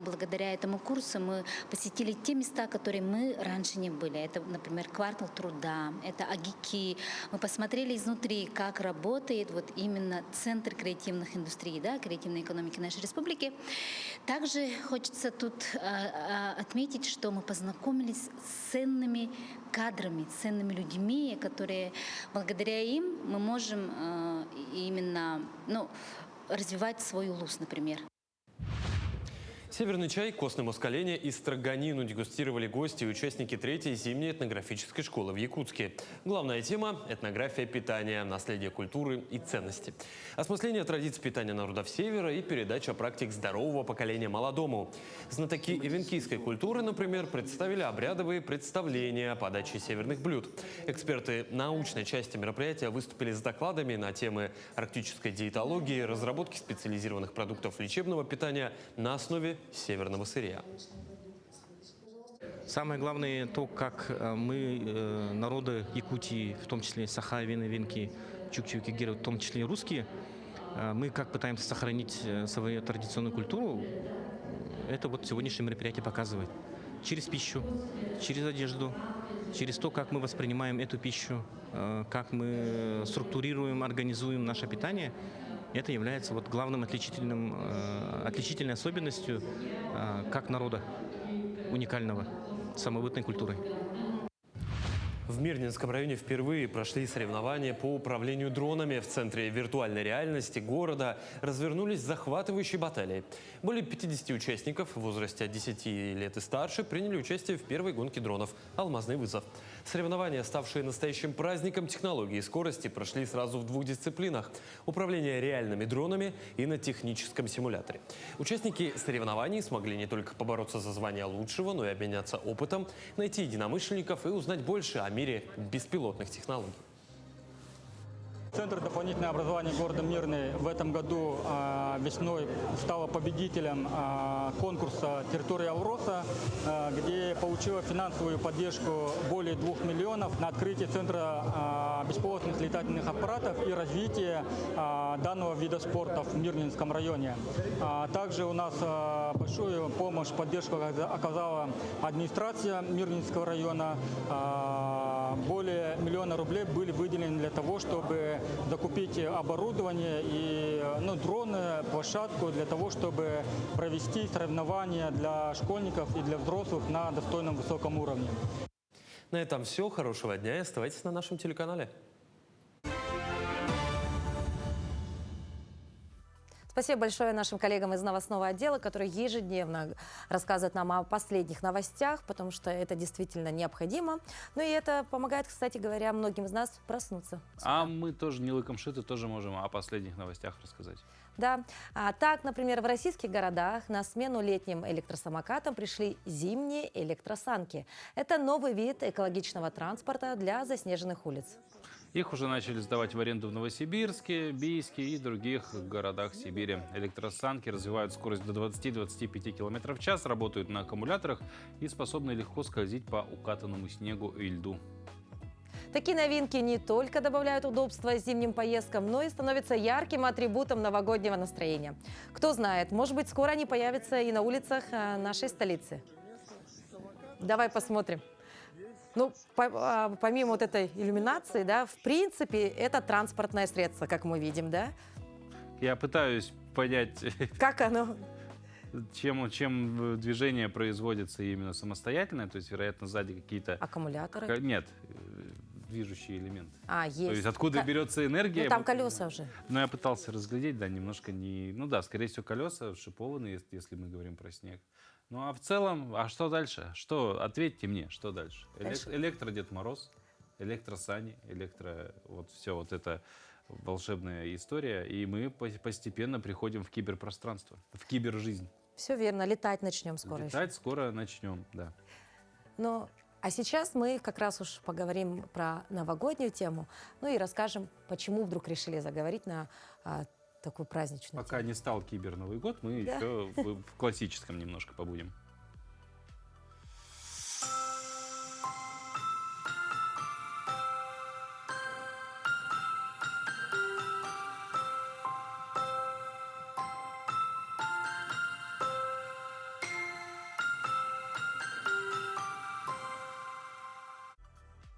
Благодаря этому курсу мы посетили те места, которые мы раньше не были. Это, например, квартал труда, это Агики. Мы посмотрели изнутри, как работает вот именно центр креативных индустрий, да, креативной экономики нашей республики. Также хочется тут отметить, что мы познакомились с ценными кадрами, ценными людьми, которые благодаря им мы можем именно развивать свой улус, например. Северный чай, костное москалене и строганину дегустировали гости и участники 3-й зимней этнографической школы в Якутске. Главная тема – этнография питания, наследие культуры и ценности. Осмысление традиций питания народов Севера и передача практик здорового поколения молодому. Знатоки эвенкийской культуры, например, представили обрядовые представления о подаче северных блюд. Эксперты научной части мероприятия выступили с докладами на темы арктической диетологии, разработки специализированных продуктов лечебного питания на основе северного сырья. Самое главное то, как мы, народы Якутии, в том числе саха-вены, венки, чукчи, кигеры, в том числе и русские, мы как пытаемся сохранить свою традиционную культуру, это вот сегодняшнее мероприятие показывает. Через пищу, через одежду, через то, как мы воспринимаем эту пищу, как мы структурируем, организуем наше питание. Это является вот главным отличительной особенностью как народа, уникального, самобытной культуры. В Мирнинском районе впервые прошли соревнования по управлению дронами. В центре виртуальной реальности города развернулись захватывающие баталии. Более 50 участников в возрасте от 10 лет и старше приняли участие в первой гонке дронов «Алмазный вызов». Соревнования, ставшие настоящим праздником технологий и скорости, прошли сразу в 2 дисциплинах – управление реальными дронами и на техническом симуляторе. Участники соревнований смогли не только побороться за звание лучшего, но и обменяться опытом, найти единомышленников и узнать больше о мире беспилотных технологий. Центр дополнительного образования города Мирный в этом году весной стала победителем конкурса «Территория Алроса», где получила финансовую поддержку более 2 миллионов на открытие Центра беспилотных летательных аппаратов и развитие данного вида спорта в Мирнинском районе. Также у нас большую помощь, поддержку оказала администрация Мирнинского района. Более 1 миллиона рублей были выделены для того, чтобы закупить оборудование и дроны, площадку для того, чтобы провести соревнования для школьников и для взрослых на достойном высоком уровне. На этом все. Хорошего дня и оставайтесь на нашем телеканале. Спасибо большое нашим коллегам из новостного отдела, которые ежедневно рассказывают нам о последних новостях, потому что это действительно необходимо. Ну и это помогает, кстати говоря, многим из нас проснуться. А мы тоже не лыком шиты, тоже можем о последних новостях рассказать. Да. Так, например, в российских городах на смену летним электросамокатам пришли зимние электросанки. Это новый вид экологичного транспорта для заснеженных улиц. Их уже начали сдавать в аренду в Новосибирске, Бийске и других городах Сибири. Электросанки развивают скорость до 20-25 км в час, работают на аккумуляторах и способны легко скользить по укатанному снегу и льду. Такие новинки не только добавляют удобства зимним поездкам, но и становятся ярким атрибутом новогоднего настроения. Кто знает, может быть, скоро они появятся и на улицах нашей столицы. Давай посмотрим. Ну, помимо вот этой иллюминации, да, в принципе, это транспортное средство, как мы видим, да? Я пытаюсь понять, как оно? Чем движение производится именно самостоятельно, то есть, вероятно, сзади какие-то... Аккумуляторы? Нет, движущие элементы. Есть. То есть, откуда берется энергия? Ну, там колеса уже. Ну, я пытался разглядеть, да, немножко не... Ну да, скорее всего, колеса шипованные, если мы говорим про снег. Ну, а в целом, а что дальше? Ответьте мне, что дальше? Электро-Дед Мороз, электросани, вот все вот это волшебная история, и мы постепенно приходим в киберпространство, в кибержизнь. Все верно, летать начнем скоро. Летать скоро начнем, да. Ну, а сейчас мы как раз уж поговорим про новогоднюю тему, ну и расскажем, почему вдруг решили заговорить на такую праздничную Пока тему. не стал кибер-Новый год, мы еще в классическом немножко побудем.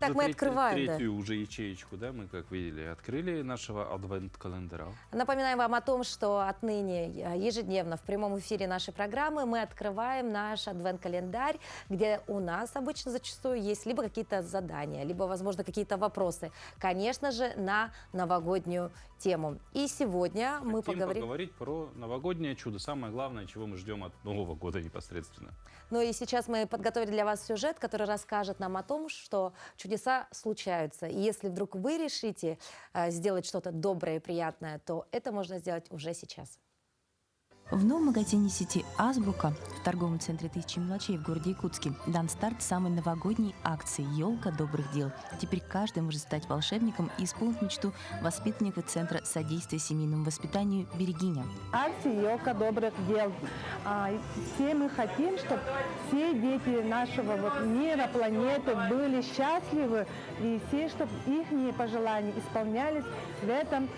как мы открываем. Третью уже ячеечку, да, мы, как видели, открыли нашего адвент-календаря. Напоминаем вам о том, что отныне ежедневно в прямом эфире нашей программы мы открываем наш адвент-календарь, где у нас обычно зачастую есть либо какие-то задания, либо, возможно, какие-то вопросы. Конечно же, на новогоднюю тему. И сегодня мы поговорим... поговорить про новогоднее чудо. Самое главное, чего мы ждем от Нового года непосредственно. Ну и сейчас мы подготовили для вас сюжет, который расскажет нам о том, что чудеса случаются. И если вдруг вы решите сделать что-то доброе и приятное, то это можно сделать уже сейчас. В новом магазине сети «Азбука» в торговом центре «Тысячи мелочей» в городе Якутске дан старт самой новогодней акции «Елка добрых дел». Теперь каждый может стать волшебником и исполнить мечту воспитанника Центра содействия семейному воспитанию «Берегиня». Акция «Елка добрых дел». Все мы хотим, чтобы все дети нашего мира, планеты были счастливы, и все, чтобы их пожелания исполнялись в этом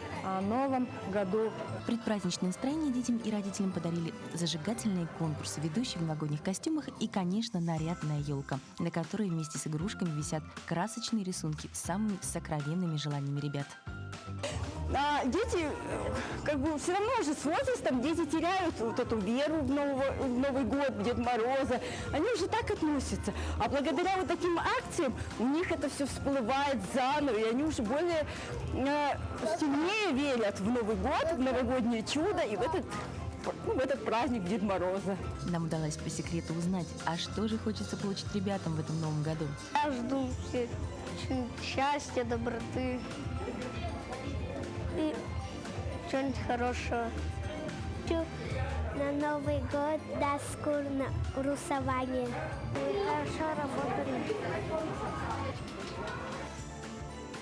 новом году. Предпраздничное настроение детям и родителям подарили зажигательные конкурсы, ведущие в новогодних костюмах и, конечно, нарядная елка, на которой вместе с игрушками висят красочные рисунки с самыми сокровенными желаниями ребят. Дети, все равно уже с возрастом дети теряют вот эту веру в Новый год, в Деда Мороза. Они уже так относятся. А благодаря вот таким акциям у них это все всплывает заново, и они уже более сильнее верят в Новый год, в новогоднее чудо и в этот праздник Деда Мороза. Нам удалось по секрету узнать, а что же хочется получить ребятам в этом новом году. Я жду счастья, доброты и что-нибудь хорошего. На Новый год доску рисования. Мы хорошо работали.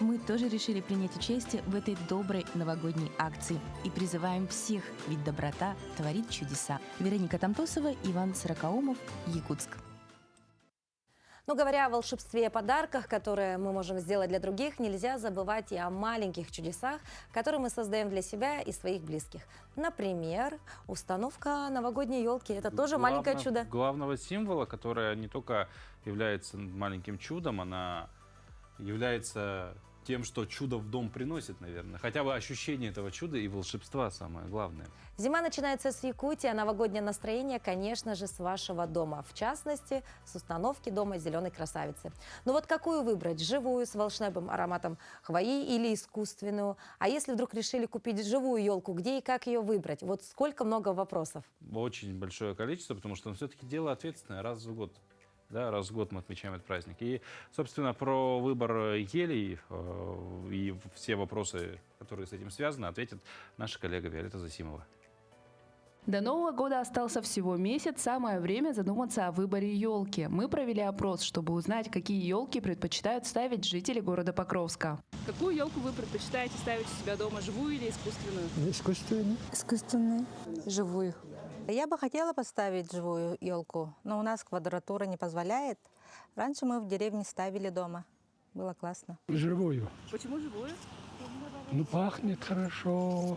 Мы тоже решили принять участие в этой доброй новогодней акции и призываем всех, ведь доброта творит чудеса. Вероника Тамтосова, Иван Сорокаумов, Якутск. Но говоря о волшебстве и подарках, которые мы можем сделать для других, нельзя забывать и о маленьких чудесах, которые мы создаем для себя и своих близких. Например, установка новогодней елки. Это тоже маленькое чудо. Главного символа, которое не только является маленьким чудом, она является тем, что чудо в дом приносит, наверное. Хотя бы ощущение этого чуда и волшебства самое главное. Зима начинается с Якутии, а новогоднее настроение, конечно же, с вашего дома. В частности, с установки дома зеленой красавицы. Но вот какую выбрать? Живую, с волшебным ароматом хвои или искусственную? А если вдруг решили купить живую елку, где и как ее выбрать? Вот сколько много вопросов. Очень большое количество, потому что все-таки дело ответственное раз в год. Да, раз в год мы отмечаем этот праздник. И, собственно, про выбор елей и все вопросы, которые с этим связаны, ответит наша коллега Виолетта Засимова. До Нового года остался всего месяц, самое время задуматься о выборе елки. Мы провели опрос, чтобы узнать, какие елки предпочитают ставить жители города Покровска. Какую елку вы предпочитаете ставить у себя дома, живую или искусственную? Искусственную. Искусственную. Живую. Я бы хотела поставить живую елку, но у нас квадратура не позволяет. Раньше мы в деревне ставили дома. Было классно. Живую. Почему живую? Пахнет хорошо,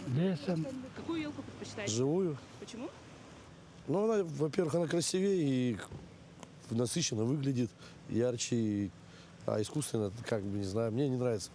лесом. Какую елку предпочитаете? Живую. Почему? Она, во-первых, она красивее и насыщенно выглядит, ярче. А искусственно, не знаю, мне не нравится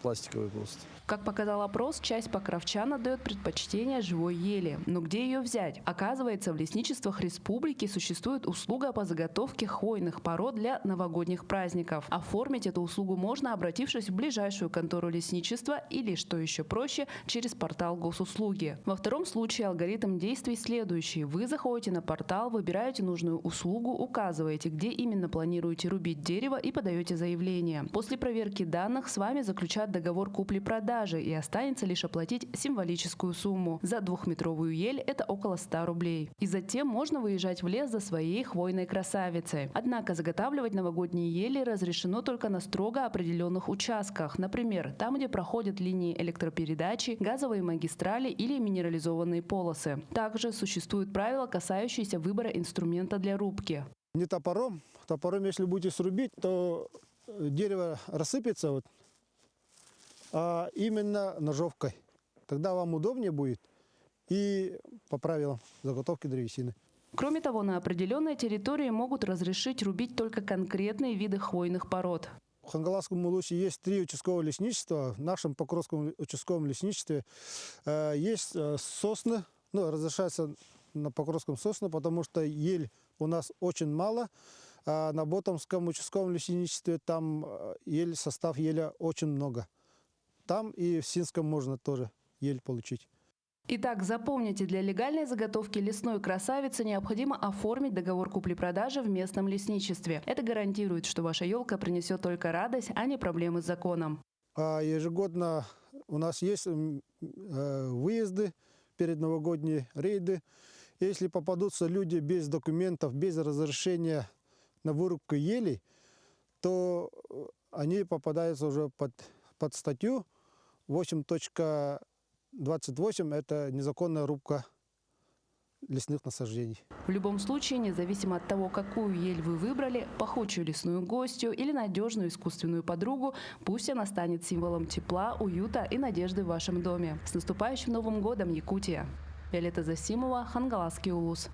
пластиковый просто. Как показал опрос, часть покровчан отдает предпочтение живой ели. Но где ее взять? Оказывается, в лесничествах республики существует услуга по заготовке хвойных пород для новогодних праздников. Оформить эту услугу можно, обратившись в ближайшую контору лесничества или, что еще проще, через портал госуслуги. Во втором случае алгоритм действий следующий. Вы заходите на портал, выбираете нужную услугу, указываете, где именно планируете рубить дерево и подаете заявление. После проверки данных с вами заключат договор купли-продажи и останется лишь оплатить символическую сумму. За 2-метровую ель это около 100 рублей. И затем можно выезжать в лес за своей хвойной красавицей. Однако заготавливать новогодние ели разрешено только на строго определенных участках. Например, там, где проходят линии электропередачи, газовые магистрали или минерализованные полосы. Также существуют правила, касающиеся выбора инструмента для рубки. Не топором. Топором, если будете срубить, то дерево рассыпется, а именно ножовкой. Тогда вам удобнее будет и по правилам заготовки древесины. Кроме того, на определенной территории могут разрешить рубить только конкретные виды хвойных пород. В Хангаласском улусе есть 3 участковых лесничества. В нашем Покровском участковом лесничестве есть сосны. Ну, разрешается на Покровском сосны, потому что ель у нас очень мало. А на Ботомском участковом лесничестве там состав еля очень много. Там и в Синском можно тоже ель получить. Итак, запомните, для легальной заготовки лесной красавицы необходимо оформить договор купли-продажи в местном лесничестве. Это гарантирует, что ваша елка принесет только радость, а не проблемы с законом. Ежегодно у нас есть выезды, перед новогодние рейды. Если попадутся люди без документов, без разрешения на вырубку елей, то они попадаются уже под статью 8.28. Это незаконная рубка лесных насаждений. В любом случае, независимо от того, какую ель вы выбрали, пахучую лесную гостью или надежную искусственную подругу, пусть она станет символом тепла, уюта и надежды в вашем доме. С наступающим Новым годом, Якутия! Виолетта Засимова, Хангаласский улус.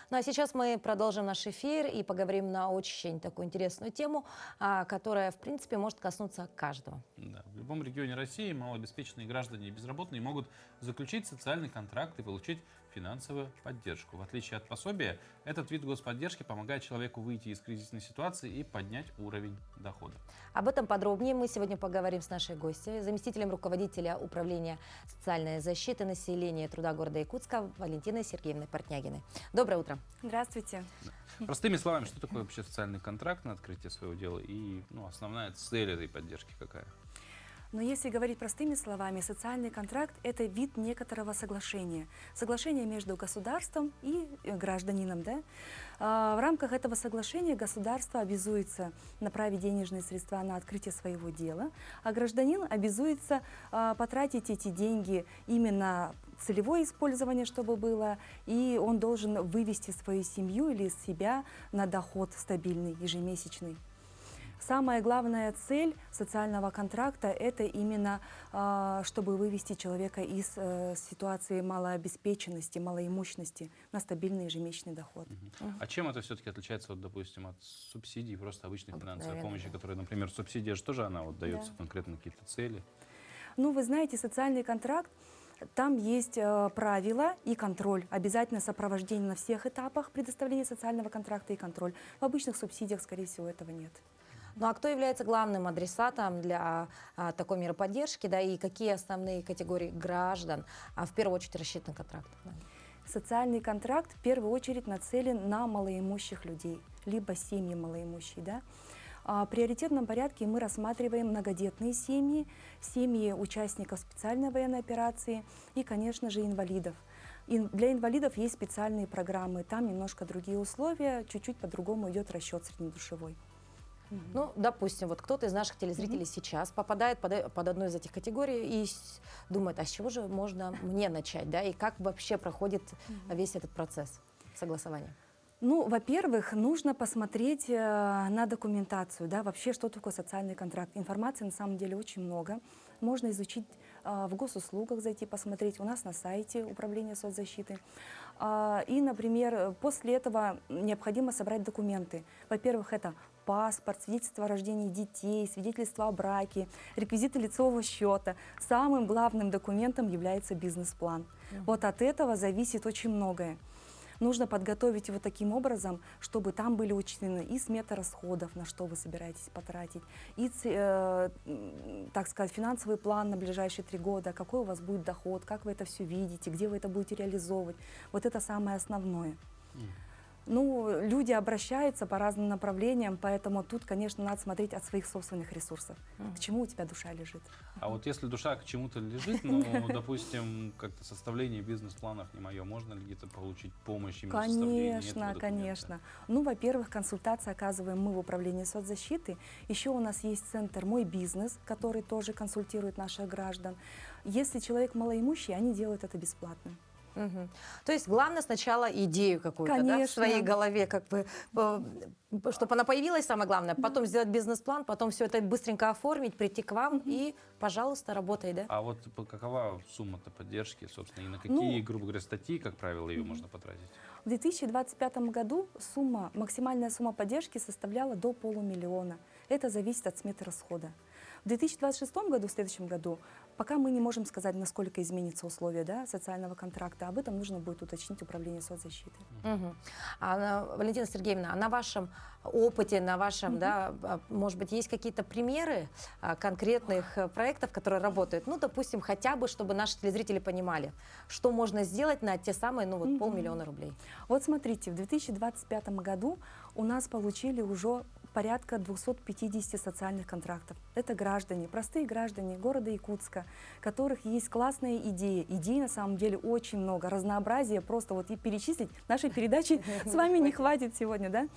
Ну а сейчас мы продолжим наш эфир и поговорим на очень такую интересную тему, которая, в принципе, может коснуться каждого. Да, в любом регионе России малообеспеченные граждане и безработные могут заключить социальный контракт и получить финансовую поддержку. В отличие от пособия, этот вид господдержки помогает человеку выйти из кризисной ситуации и поднять уровень дохода. Об этом подробнее мы сегодня поговорим с нашей гостьей, заместителем руководителя управления социальной защиты населения и труда города Якутска Валентиной Сергеевной Портнягиной. Доброе утро. Здравствуйте. Простыми словами, что такое вообще социальный контракт на открытие своего дела и основная цель этой поддержки какая? Но если говорить простыми словами, социальный контракт – это вид некоторого соглашения. Соглашение между государством и гражданином. Да? В рамках этого соглашения государство обязуется направить денежные средства на открытие своего дела, а гражданин обязуется потратить эти деньги именно целевое использование, чтобы было, и он должен вывести свою семью или себя на доход стабильный, ежемесячный. Самая главная цель социального контракта – это именно, чтобы вывести человека из ситуации малообеспеченности, малоимущности на стабильный ежемесячный доход. А чем это все-таки отличается, допустим, от субсидий, просто обычной финансовой помощи, которая, например, субсидия же тоже она дается конкретно на какие-то цели? Ну, вы знаете, социальный контракт, там есть правила и контроль. Обязательно сопровождение на всех этапах предоставления социального контракта и контроль. В обычных субсидиях, скорее всего, этого нет. Ну а кто является главным адресатом для такой меры поддержки, да, и какие основные категории граждан в первую очередь рассчитан контракт? Да. Социальный контракт в первую очередь нацелен на малоимущих людей, либо семьи малоимущие. Да? В приоритетном порядке мы рассматриваем многодетные семьи, семьи участников специальной военной операции и, конечно же, инвалидов. Для инвалидов есть специальные программы, там немножко другие условия, чуть-чуть по-другому идет расчет среднедушевой. Ну, допустим, вот кто-то из наших телезрителей сейчас попадает под одну из этих категорий и думает, а с чего же можно мне начать, да, и как вообще проходит весь этот процесс согласования? Ну, во-первых, нужно посмотреть на документацию, да, вообще, что такое социальный контракт. Информации на самом деле очень много. Можно изучить в госуслугах, зайти посмотреть, у нас на сайте Управления соцзащиты. И, например, после этого необходимо собрать документы. Во-первых, это паспорт, свидетельство о рождении детей, свидетельство о браке, реквизиты лицевого счета. Самым главным документом является бизнес-план. Вот от этого зависит очень многое. Нужно подготовить его таким образом, чтобы там были учтены и сметы расходов, на что вы собираетесь потратить, и, так сказать, финансовый план на ближайшие 3 года, какой у вас будет доход, как вы это все видите, где вы это будете реализовывать. Вот это самое основное. Ну, люди обращаются по разным направлениям, поэтому тут, конечно, надо смотреть от своих собственных ресурсов. К чему у тебя душа лежит. А вот если душа к чему-то лежит, ну, допустим, как-то составление бизнес-планов не мое, можно ли где-то получить помощь именно в составлении этого документа? Конечно. Ну, во-первых, консультации оказываем мы в Управлении соцзащиты. Еще у нас есть центр «Мой бизнес», который тоже консультирует наших граждан. Если человек малоимущий, они делают это бесплатно. Угу. То есть главное сначала идею какую-то, да, в своей голове, как бы, чтобы она появилась, самое главное, потом сделать бизнес-план, потом все это быстренько оформить, прийти к вам и, пожалуйста, работай, да? А вот какова сумма-то поддержки, собственно, и на какие, грубо говоря, статьи, как правило, ее можно потратить? В 2025 году максимальная сумма поддержки составляла до 500 000. Это зависит от сметы расхода. В 2026 году, в следующем году, пока мы не можем сказать, насколько изменятся условия, да, социального контракта. Об этом нужно будет уточнить Управление соцзащиты. Валентина Сергеевна, а на вашем опыте, на вашем, да, может быть, есть какие-то примеры конкретных проектов, которые работают? Ну, допустим, хотя бы, чтобы наши телезрители понимали, что можно сделать на те самые, ну, вот, 500 000 рублей. Вот смотрите, в 2025 году у нас получили уже порядка 250 социальных контрактов. Это граждане, простые граждане города Якутска, у которых есть классные идеи. Идей на самом деле очень много, разнообразия просто вот и перечислить нашей передачи с вами не хватит сегодня, да?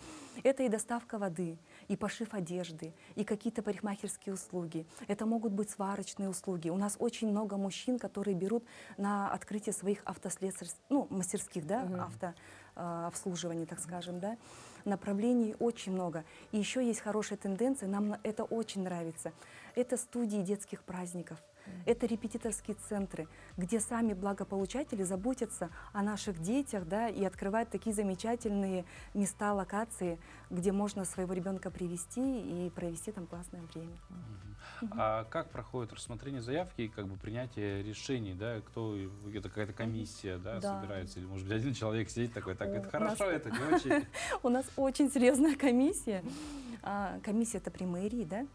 Это и доставка воды, и пошив одежды, и какие-то парикмахерские услуги. Это могут быть сварочные услуги. У нас очень много мужчин, которые берут на открытие своих автослесарских, ну, мастерских, да, автообслуживания, так скажем, да. Направлений очень много. И еще есть хорошая тенденция, нам это очень нравится. Это студии детских праздников. Это репетиторские центры, где сами благополучатели заботятся о наших детях, да, и открывают такие замечательные места, локации, где можно своего ребенка привести и провести там классное время. А как проходит рассмотрение заявки и как бы принятие решений, да, кто, это какая-то комиссия, да, собирается, или может быть один человек сидит такой, так, это хорошо, это не очень? У нас очень серьезная комиссия. Комиссия это при мэрии, да.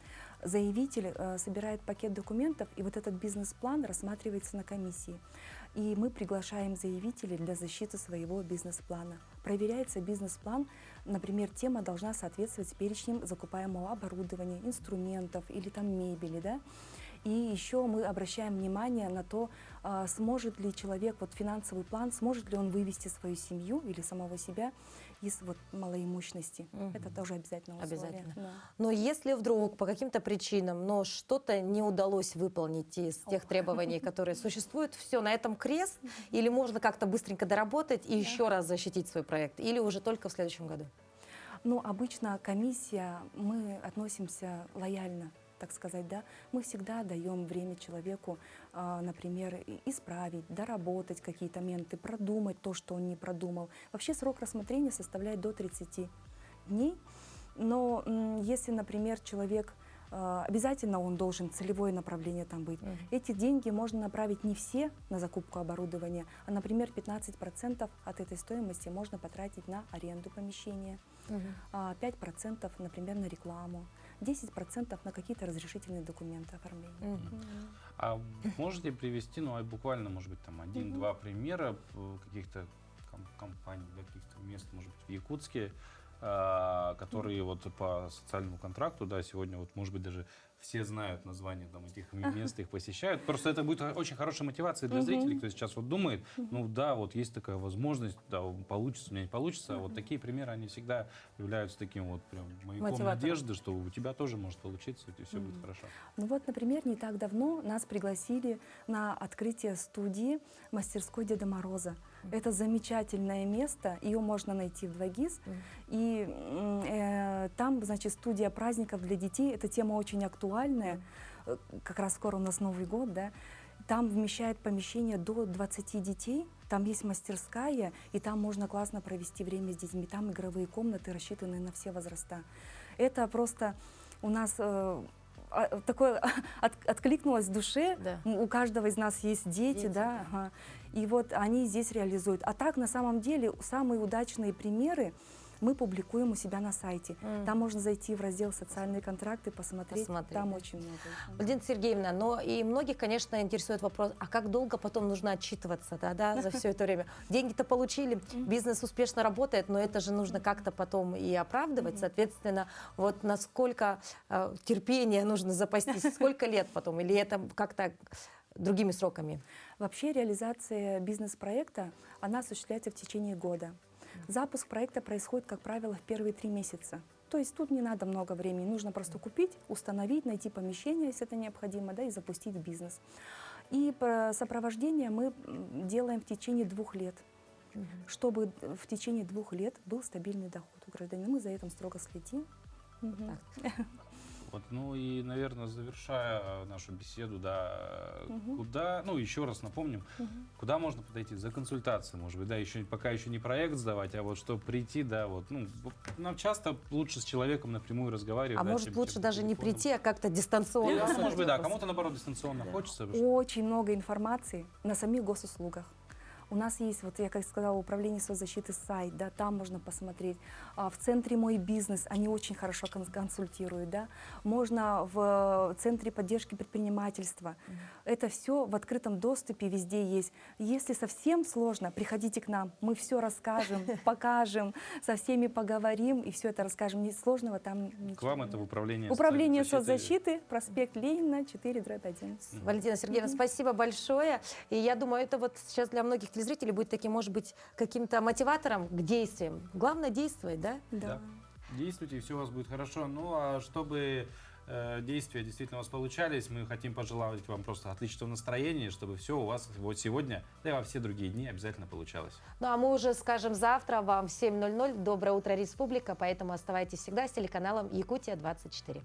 Заявитель собирает пакет документов, и вот этот бизнес-план рассматривается на комиссии. И мы приглашаем заявителей для защиты своего бизнес-плана. Проверяется бизнес-план, например, тема должна соответствовать перечням закупаемого оборудования, инструментов или там мебели, да. И еще мы обращаем внимание на то, сможет ли человек, вот финансовый план, сможет ли он вывести свою семью или самого себя из вот малоимущности. Это тоже обязательно условие. Обязательно. Да. Но если вдруг по каким-то причинам, но что-то не удалось выполнить из тех требований, которые существуют, все, на этом крест? Или можно как-то быстренько доработать и еще раз защитить свой проект? Или уже только в следующем году? Ну, обычно комиссия, мы относимся лояльно, так сказать, да. Мы всегда даем время человеку, например, исправить, доработать какие-то моменты, продумать то, что он не продумал. Вообще срок рассмотрения составляет до 30 дней. Но если, например, человек, обязательно он должен целевое направление там быть. Эти деньги можно направить не все на закупку оборудования, а, например, 15% от этой стоимости можно потратить на аренду помещения, 5%, например, на рекламу, 10% на какие-то разрешительные документы оформления. А можете привести, ну, буквально, может быть, там один-два примера каких-то компаний, да, каких-то мест, может быть, в Якутске, которые вот по социальному контракту, да, сегодня вот, может быть, даже все знают название там этих мест, их посещают. Просто это будет очень хорошая мотивация для зрителей, кто сейчас вот думает, ну да, вот есть такая возможность, да, получится, у меня не получится. А вот такие примеры, они всегда являются таким вот прям маяком надежды, что у тебя тоже может получиться, и все будет хорошо. Ну вот, например, не так давно нас пригласили на открытие студии мастерской Деда Мороза. Это замечательное место, ее можно найти в 2GIS. И там, значит, студия праздников для детей. Эта тема очень актуальная. Как раз скоро у нас Новый год, да. Там вмещает помещение до 20 детей. Там есть мастерская, и там можно классно провести время с детьми. Там игровые комнаты, рассчитанные на все возраста. Это просто у нас такое откликнулось в душе. Да. У каждого из нас есть дети, да. Ага. И вот они здесь реализуют. А так, на самом деле, самые удачные примеры мы публикуем у себя на сайте. Там можно зайти в раздел «Социальные контракты», посмотреть. Там очень много. Валентина Сергеевна, но и многих, конечно, интересует вопрос, а как долго потом нужно отчитываться, да, за все это время? Деньги-то получили, бизнес успешно работает, но это же нужно как-то потом и оправдывать. Соответственно, вот насколько терпения нужно запастись, сколько лет потом, или это как-то другими сроками? Вообще реализация бизнес-проекта, она осуществляется в течение года. Запуск проекта происходит, как правило, в первые 3 месяца. То есть тут не надо много времени, нужно просто купить, установить, найти помещение, если это необходимо, да, и запустить бизнес. И сопровождение мы делаем в течение 2 лет, чтобы в течение 2 лет был стабильный доход у гражданина. Мы за этим строго следим. Вот, ну и, наверное, завершая нашу беседу, да, куда, ну еще раз напомним, куда можно подойти за консультацией, может быть, да, еще пока еще не проект сдавать, а вот чтобы прийти, да, вот, ну, нам часто лучше с человеком напрямую разговаривать. А да, может чем лучше даже не телефоном. прийти, а как-то дистанционно? Ну, может быть, да, кому-то наоборот дистанционно хочется. Очень много информации на самих госуслугах. У нас есть, вот я как сказала, управление соцзащиты сайт, да, там можно посмотреть. В центре «Мой бизнес» они очень хорошо консультируют, да. Можно в центре поддержки предпринимательства. Это все в открытом доступе, везде есть. Если совсем сложно, приходите к нам, мы все расскажем, покажем, со всеми поговорим и все это расскажем. Ничего сложного там ничего. К вам это в управление. Управление соцзащиты, проспект Ленина, 4/1. Валентина Сергеевна, спасибо большое. И я думаю, это вот сейчас для многих телезрителей будет таким, может быть, каким-то мотиватором к действиям. Главное действовать, да? Да. Действуйте, и все у вас будет хорошо. Ну, а чтобы действия действительно у вас получались, мы хотим пожелать вам просто отличного настроения, чтобы все у вас вот сегодня, да и во все другие дни обязательно получалось. Ну, а мы уже скажем завтра вам в 7:00. Доброе утро, Республика. Поэтому оставайтесь всегда с телеканалом Якутия 24.